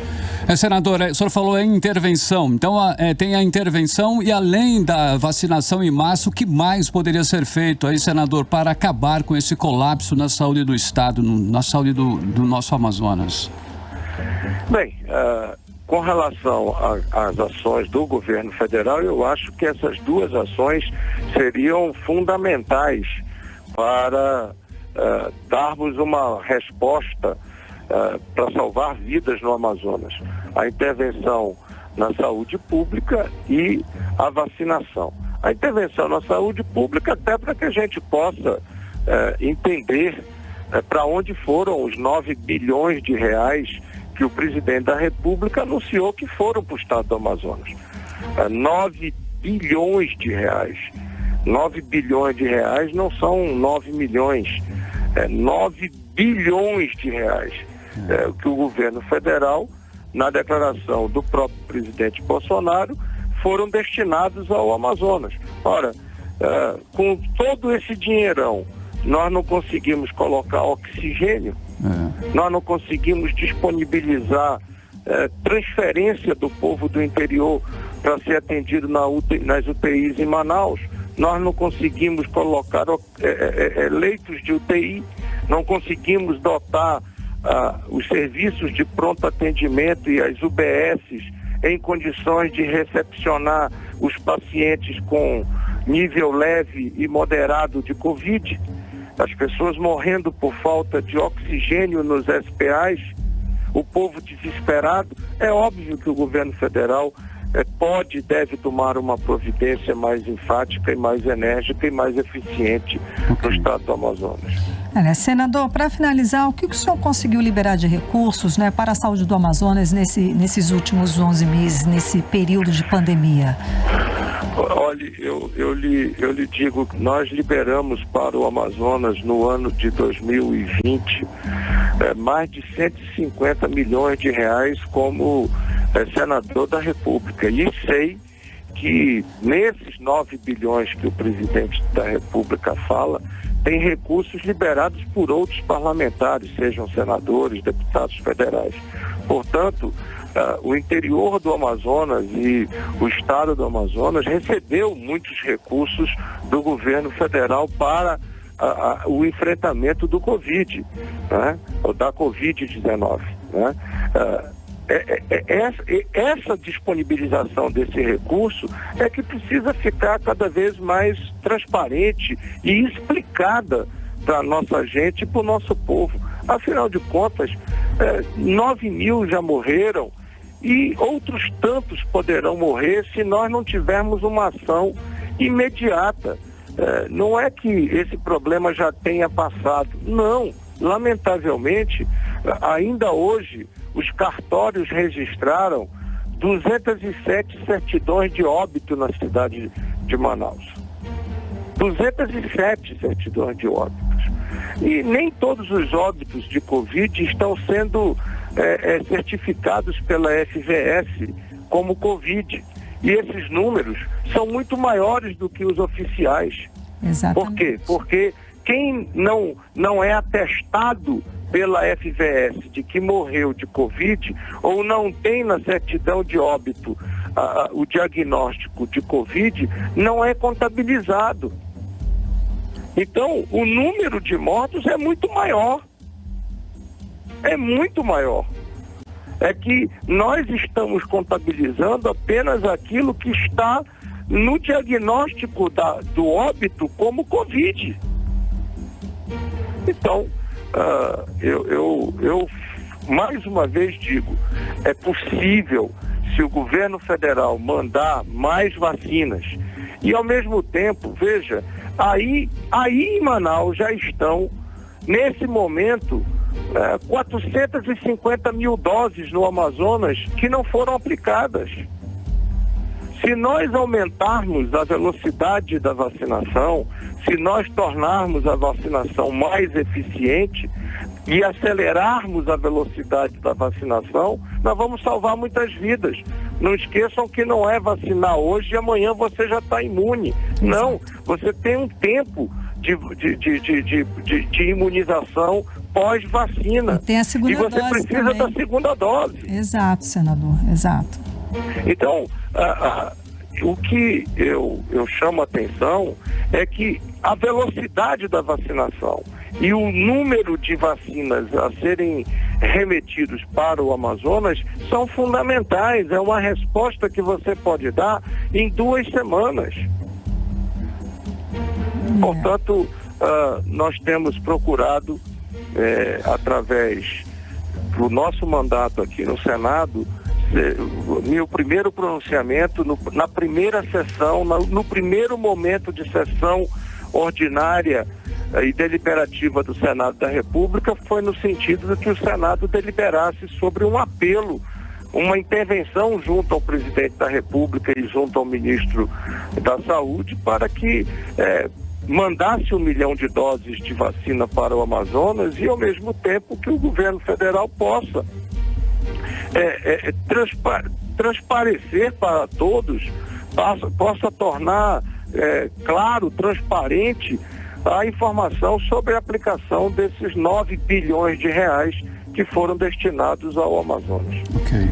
Senador, o senhor falou em intervenção, então tem a intervenção e além da vacinação em massa, o que mais poderia ser feito aí, senador, para acabar com esse colapso na saúde do Estado, na saúde do nosso Amazonas? Bem, com relação às ações do governo federal, eu acho que essas duas ações seriam fundamentais para darmos uma resposta para salvar vidas no Amazonas. A intervenção na saúde pública e a vacinação. A intervenção na saúde pública até para que a gente possa entender para onde foram os 9 bilhões de reais que o presidente da República anunciou que foram para o estado do Amazonas. 9 bilhões de reais. 9 bilhões de reais não são 9 milhões. 9 bilhões de reais que o governo federal, na declaração do próprio presidente Bolsonaro, foram destinados ao Amazonas. Ora, com todo esse dinheirão, nós não conseguimos colocar oxigênio, nós não conseguimos disponibilizar transferência do povo do interior para ser atendido nas UTIs em Manaus. Nós não conseguimos colocar leitos de UTI, não conseguimos dotar os serviços de pronto atendimento e as UBSs em condições de recepcionar os pacientes com nível leve e moderado de Covid. As pessoas morrendo por falta de oxigênio nos SPAs, o povo desesperado. É óbvio que o governo federal pode e deve tomar uma providência mais enfática e mais enérgica e mais eficiente no estado do Amazonas. Senador, para finalizar, o que o senhor conseguiu liberar de recursos, né, para a saúde do Amazonas nesses últimos 11 meses, nesse período de pandemia? Olha, eu lhe digo que nós liberamos para o Amazonas no ano de 2020 mais de 150 milhões de reais como senador da República. E sei que nesses 9 bilhões que o presidente da República fala, tem recursos liberados por outros parlamentares, sejam senadores, deputados federais. Portanto, o interior do Amazonas e o estado do Amazonas recebeu muitos recursos do governo federal para o enfrentamento do Covid, né? Ou da Covid-19. Né? Essa disponibilização desse recurso é que precisa ficar cada vez mais transparente e explicada para a nossa gente e para o nosso povo. Afinal de contas, 9 mil já morreram e outros tantos poderão morrer se nós não tivermos uma ação imediata. Não é que esse problema já tenha passado. Não, lamentavelmente, ainda hoje, os cartórios registraram 207 certidões de óbito na cidade de Manaus. 207 certidões de óbitos. E nem todos os óbitos de Covid estão sendo certificados pela FVS como Covid. E esses números são muito maiores do que os oficiais. Exatamente. Por quê? Porque quem não é atestado pela FVS de que morreu de Covid ou não tem na certidão de óbito o diagnóstico de Covid, não é contabilizado. Então, o número de mortos é muito maior. É muito maior. É que nós estamos contabilizando apenas aquilo que está no diagnóstico do óbito como Covid. Então, eu mais uma vez digo, é possível, se o governo federal mandar mais vacinas e ao mesmo tempo, veja, aí em Manaus já estão, nesse momento, 450 mil doses no Amazonas que não foram aplicadas. Se nós aumentarmos a velocidade da vacinação, se nós tornarmos a vacinação mais eficiente e acelerarmos a velocidade da vacinação, nós vamos salvar muitas vidas. Não esqueçam que não é vacinar hoje e amanhã você já está imune. Não, você tem um tempo de imunização pós-vacina. E tem a segunda dose. E você precisa da segunda dose. Exato, senador, exato. Então, o que eu chamo a atenção é que a velocidade da vacinação e o número de vacinas a serem remetidos para o Amazonas são fundamentais. É uma resposta que você pode dar em 2 semanas. Portanto, nós temos procurado, através do nosso mandato aqui no Senado, meu primeiro pronunciamento na primeira sessão, no primeiro momento de sessão ordinária e deliberativa do Senado da República, foi no sentido de que o Senado deliberasse sobre um apelo, uma intervenção junto ao presidente da República e junto ao ministro da Saúde para que mandasse 1 milhão de doses de vacina para o Amazonas e ao mesmo tempo que o governo federal possa transparecer para todos, possa tornar claro, transparente a informação sobre a aplicação desses 9 bilhões de reais que foram destinados ao Amazonas.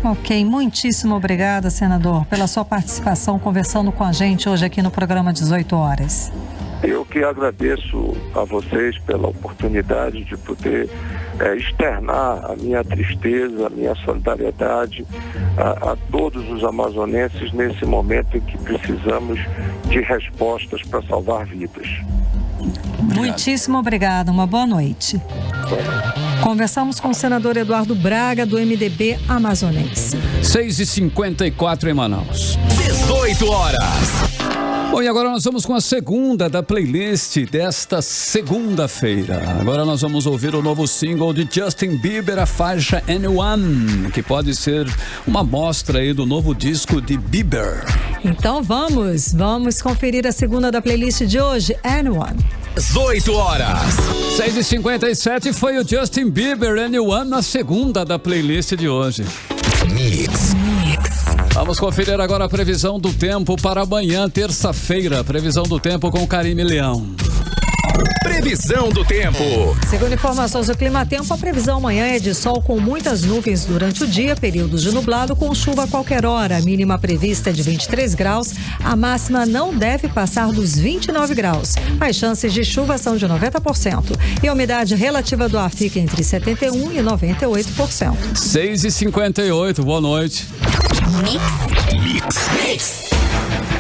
Ok, muitíssimo obrigada, senador, pela sua participação conversando com a gente hoje aqui no programa 18 horas. Eu que agradeço a vocês pela oportunidade de poder externar a minha tristeza, a minha solidariedade a todos os amazonenses nesse momento em que precisamos de respostas para salvar vidas. Muitíssimo obrigada, uma boa noite. Conversamos com o senador Eduardo Braga, do MDB amazonense. 6h54 em Manaus. 18 horas. Bom, e agora nós vamos com a segunda da playlist desta segunda-feira. Agora nós vamos ouvir o novo single de Justin Bieber, a faixa Anyone, que pode ser uma amostra aí do novo disco de Bieber. Então vamos conferir a segunda da playlist de hoje, Anyone. 18 horas. 6h57 foi o Justin Bieber, Anyone, na segunda da playlist de hoje. Mix. Vamos conferir agora a previsão do tempo para amanhã, terça-feira. Previsão do tempo com Karime Leão. Previsão do tempo. Segundo informações do Climatempo, a previsão amanhã é de sol com muitas nuvens durante o dia, períodos de nublado com chuva a qualquer hora. A mínima prevista é de 23 graus, a máxima não deve passar dos 29 graus. As chances de chuva são de 90% e a umidade relativa do ar fica entre 71% e 98%. 6h58, boa noite. Mix.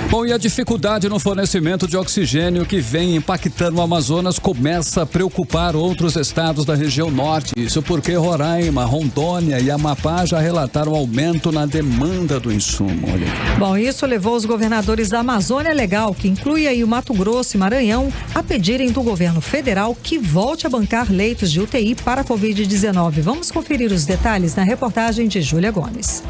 Bom, e a dificuldade no fornecimento de oxigênio que vem impactando o Amazonas começa a preocupar outros estados da região norte. Isso porque Roraima, Rondônia e Amapá já relataram aumento na demanda do insumo. Olha. Bom, isso levou os governadores da Amazônia Legal, que inclui aí o Mato Grosso e Maranhão, a pedirem do governo federal que volte a bancar leitos de UTI para a Covid-19. Vamos conferir os detalhes na reportagem de Júlia Gomes.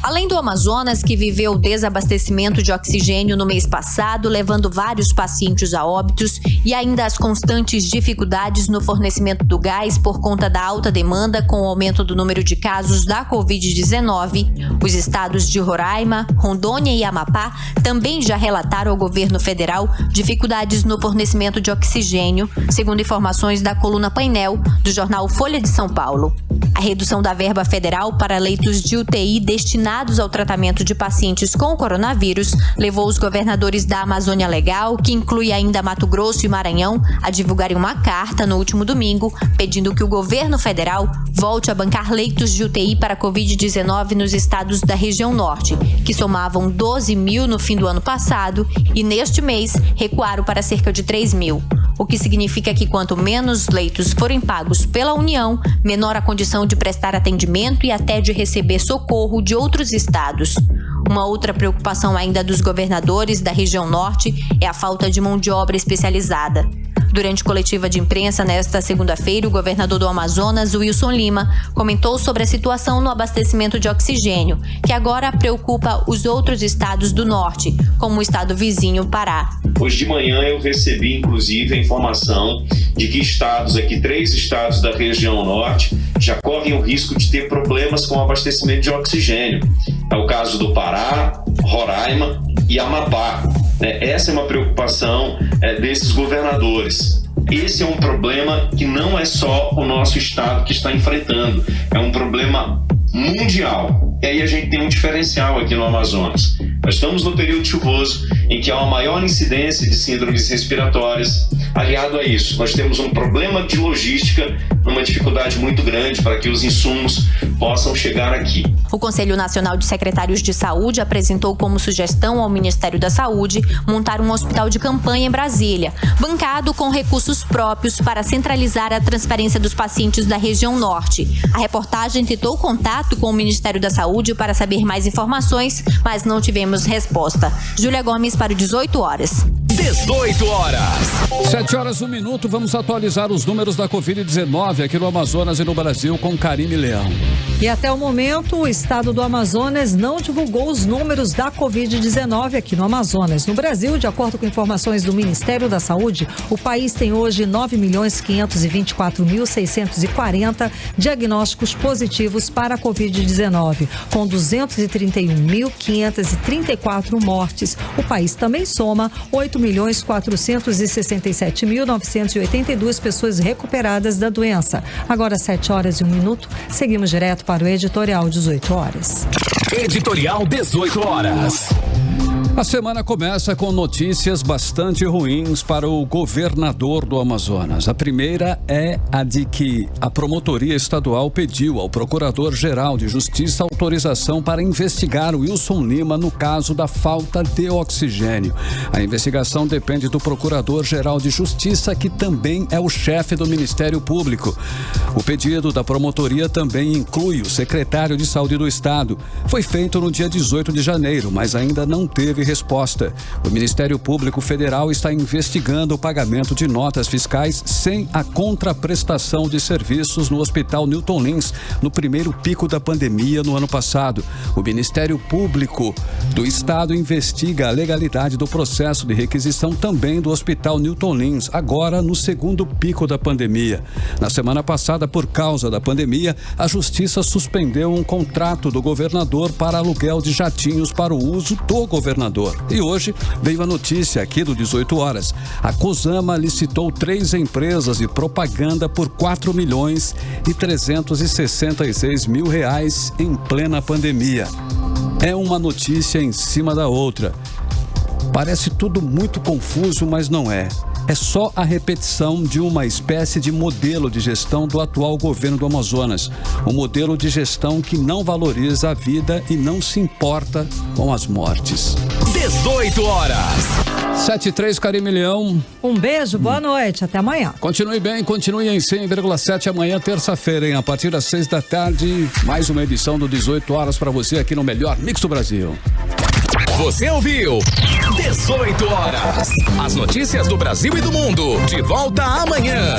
Além do Amazonas, que viveu desabastecimento de oxigênio no mês passado, levando vários pacientes a óbitos, e ainda as constantes dificuldades no fornecimento do gás por conta da alta demanda com o aumento do número de casos da Covid-19, os estados de Roraima, Rondônia e Amapá também já relataram ao governo federal dificuldades no fornecimento de oxigênio, segundo informações da coluna Painel do jornal Folha de São Paulo. A redução da verba federal para leitos de UTI destinados ao tratamento de pacientes com coronavírus levou os governadores da Amazônia Legal, que inclui ainda Mato Grosso e Maranhão, a divulgarem uma carta no último domingo, pedindo que o governo federal volte a bancar leitos de UTI para a Covid-19 nos estados da região norte, que somavam 12 mil no fim do ano passado e neste mês recuaram para cerca de 3 mil. O que significa que quanto menos leitos forem pagos pela União, menor a condição de prestar atendimento e até de receber socorro de outros estados. Uma outra preocupação ainda dos governadores da região norte é a falta de mão de obra especializada. Durante coletiva de imprensa nesta segunda-feira, o governador do Amazonas, Wilson Lima, comentou sobre a situação no abastecimento de oxigênio, que agora preocupa os outros estados do norte, como o estado vizinho Pará. Hoje de manhã eu recebi, inclusive, a informação de que estados aqui, 3 estados da região norte, já correm o risco de ter problemas com o abastecimento de oxigênio. É o caso do Pará, Roraima e Amapá. Essa é uma preocupação desses governadores. Esse é um problema que não é só o nosso estado que está enfrentando, é um problema mundial. E aí a gente tem um diferencial aqui no Amazonas. Nós estamos no período chuvoso, em que há uma maior incidência de síndromes respiratórias. Aliado a isso, nós temos um problema de logística, uma dificuldade muito grande para que os insumos possam chegar aqui. O Conselho Nacional de Secretários de Saúde apresentou como sugestão ao Ministério da Saúde montar um hospital de campanha em Brasília, bancado com recursos próprios para centralizar a transferência dos pacientes da região norte. A reportagem tentou contato com o Ministério da Saúde para saber mais informações, mas não tivemos resposta. Júlia Gomes para o 18 horas. 18 horas. 7 horas, 1 minuto. Vamos atualizar os números da Covid-19 aqui no Amazonas e no Brasil com Karime Leão. E até o momento, o estado do Amazonas não divulgou os números da Covid-19 aqui no Amazonas. No Brasil, de acordo com informações do Ministério da Saúde, o país tem hoje 9.524.640 diagnósticos positivos para a Covid-19, com 231.534 mortes. O país também soma 8.467.982 pessoas recuperadas da doença. Agora, 7 horas e 1 minuto, seguimos direto para o Editorial 18 horas. Editorial 18 horas. A semana começa com notícias bastante ruins para o governador do Amazonas. A primeira é a de que a Promotoria Estadual pediu ao Procurador-Geral de Justiça autorização para investigar Wilson Lima no caso da falta de oxigênio. A investigação depende do Procurador-Geral de Justiça, que também é o chefe do Ministério Público. O pedido da Promotoria também inclui o secretário de Saúde do Estado. Foi feito no dia 18 de janeiro, mas ainda não teve teve resposta. O Ministério Público Federal está investigando o pagamento de notas fiscais sem a contraprestação de serviços no Hospital Newton Lins, no primeiro pico da pandemia no ano passado. O Ministério Público do Estado investiga a legalidade do processo de requisição também do Hospital Newton Lins, agora no segundo pico da pandemia. Na semana passada, por causa da pandemia, a Justiça suspendeu um contrato do governador para aluguel de jatinhos para o uso do governador. E hoje veio a notícia aqui do 18 horas. A Cosama licitou 3 empresas de propaganda por R$4.366.000 em plena pandemia. É uma notícia em cima da outra. Parece tudo muito confuso, mas não é. É só a repetição de uma espécie de modelo de gestão do atual governo do Amazonas. Um modelo de gestão que não valoriza a vida e não se importa com as mortes. 18 horas. 7,3, Carimilhão. Um beijo, boa noite, até amanhã. Continue bem, continue em 100,7 amanhã, terça-feira, hein? A partir das 6 da tarde, mais uma edição do 18 horas para você aqui no melhor Mix do Brasil. Você ouviu 18 horas. As notícias do Brasil e do mundo. De volta amanhã.